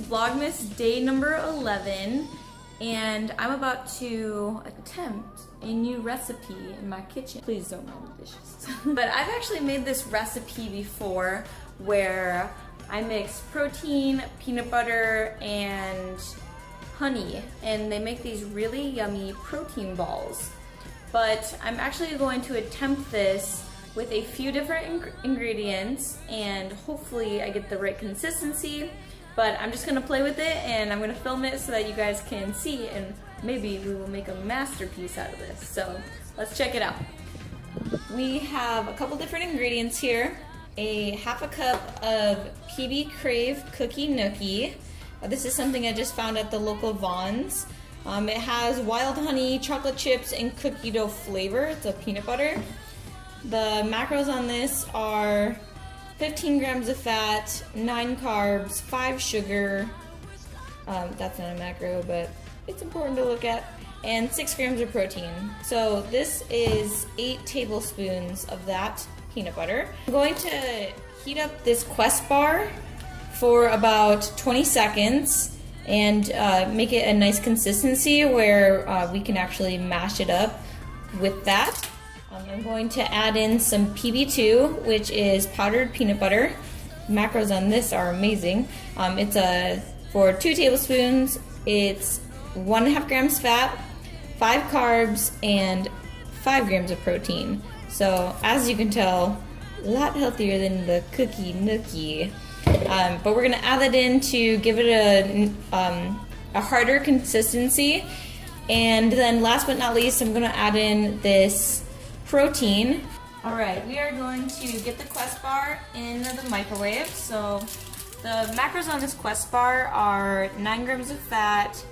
Vlogmas day number 11, and I'm about to attempt a new recipe in my kitchen. Please don't mind the dishes. But I've actually made this recipe before where I mix protein, peanut butter, and honey, and they make these really yummy protein balls. But I'm actually going to attempt this with a few different ingredients, and hopefully I get the right consistency. But I'm just gonna play with it, and I'm gonna film it so that you guys can see, and maybe we will make a masterpiece out of this. So let's check it out. We have a couple different ingredients here. A half a cup of PB Crave Cookie Nookie. This is something I just found at the local Vons. It has wild honey, chocolate chips, and cookie dough flavor. It's a peanut butter. The macros on this are 15 grams of fat, 9 carbs, 5 sugar. That's not a macro, but it's important to look at. And 6 grams of protein. So this is 8 tablespoons of that peanut butter. I'm going to heat up this Quest bar for about 20 seconds and make it a nice consistency where we can actually mash it up with that. I'm going to add in some PB2, which is powdered peanut butter. Macros on this are amazing. For 2 tablespoons, it's 1.5 grams fat, 5 carbs, and 5 grams of protein. So as you can tell, a lot healthier than the Cookie Nookie. But we're gonna add that in to give it a harder consistency. And then last but not least, I'm gonna add in this protein. All right, we are going to get the Quest bar in the microwave. So the macros on this Quest bar are 9 grams of fat,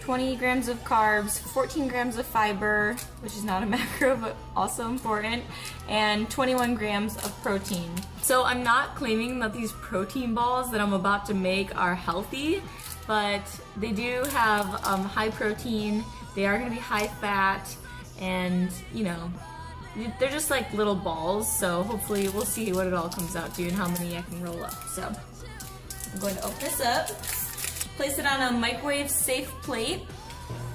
20 grams of carbs, 14 grams of fiber, which is not a macro but also important, and 21 grams of protein. So I'm not claiming that these protein balls that I'm about to make are healthy, but they do have high protein, they are gonna be high fat, and you know, they're just like little balls, so hopefully we'll see what it all comes out to and how many I can roll up. So I'm going to open this up, place it on a microwave safe plate.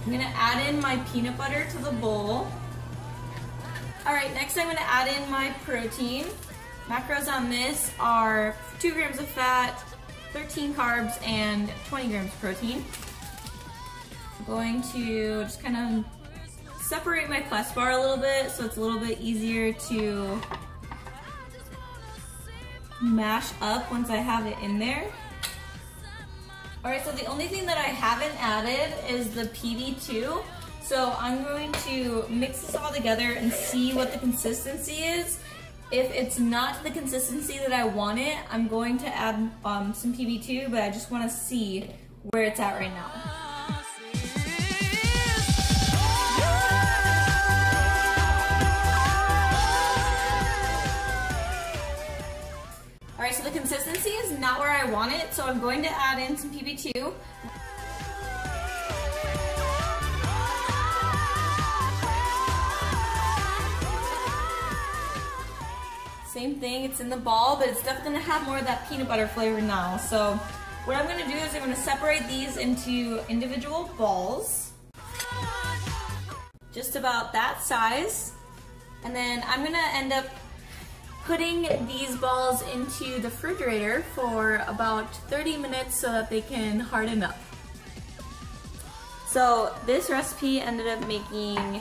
I'm gonna add in my peanut butter to the bowl. All right, next I'm gonna add in my protein. Macros on this are 2 grams of fat, 13 carbs, and 20 grams of protein. I'm going to just kind of separate my Quest bar a little bit so it's a little bit easier to mash up once I have it in there. Alright, so the only thing that I haven't added is the PB2. So I'm going to mix this all together and see what the consistency is. If it's not the consistency that I want it, I'm going to add some PB2, but I just want to see where it's at right now. Alright, so the consistency is not where I want it, so I'm going to add in some PB2. Same thing, it's in the ball, but it's definitely going to have more of that peanut butter flavor now. So what I'm going to do is I'm going to separate these into individual balls, just about that size, and then I'm going to end up putting these balls into the refrigerator for about 30 minutes so that they can harden up. So this recipe ended up making 8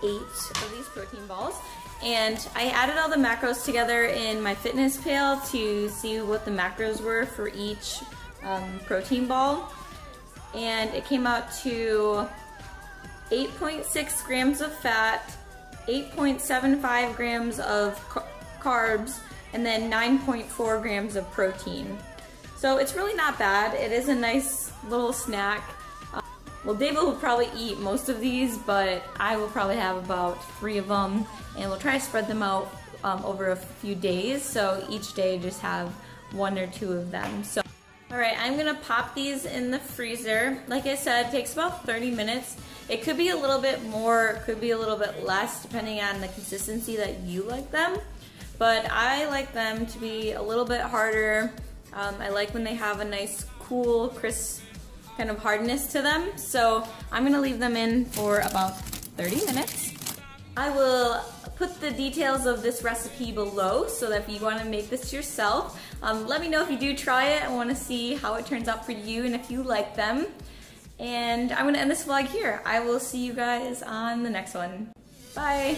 of these protein balls, and I added all the macros together in my fitness pal to see what the macros were for each protein ball, and it came out to 8.6 grams of fat, 8.75 grams of carbs, and then 9.4 grams of protein. So it's really not bad. It is a nice little snack. Well, David will probably eat most of these, but I will probably have about 3 of them, and we'll try to spread them out over a few days, so each day just have 1 or 2 of them. So, alright, I'm gonna pop these in the freezer. Like I said, it takes about 30 minutes. It could be a little bit more, it could be a little bit less, depending on the consistency that you like them. But I like them to be a little bit harder. I like when they have a nice cool, crisp kind of hardness to them. So I'm gonna leave them in for about 30 minutes. I will put the details of this recipe below so that if you want to make this yourself, let me know if you do try it. I want to see how it turns out for you and if you like them. And I'm going to end this vlog here. I will see you guys on the next one. Bye!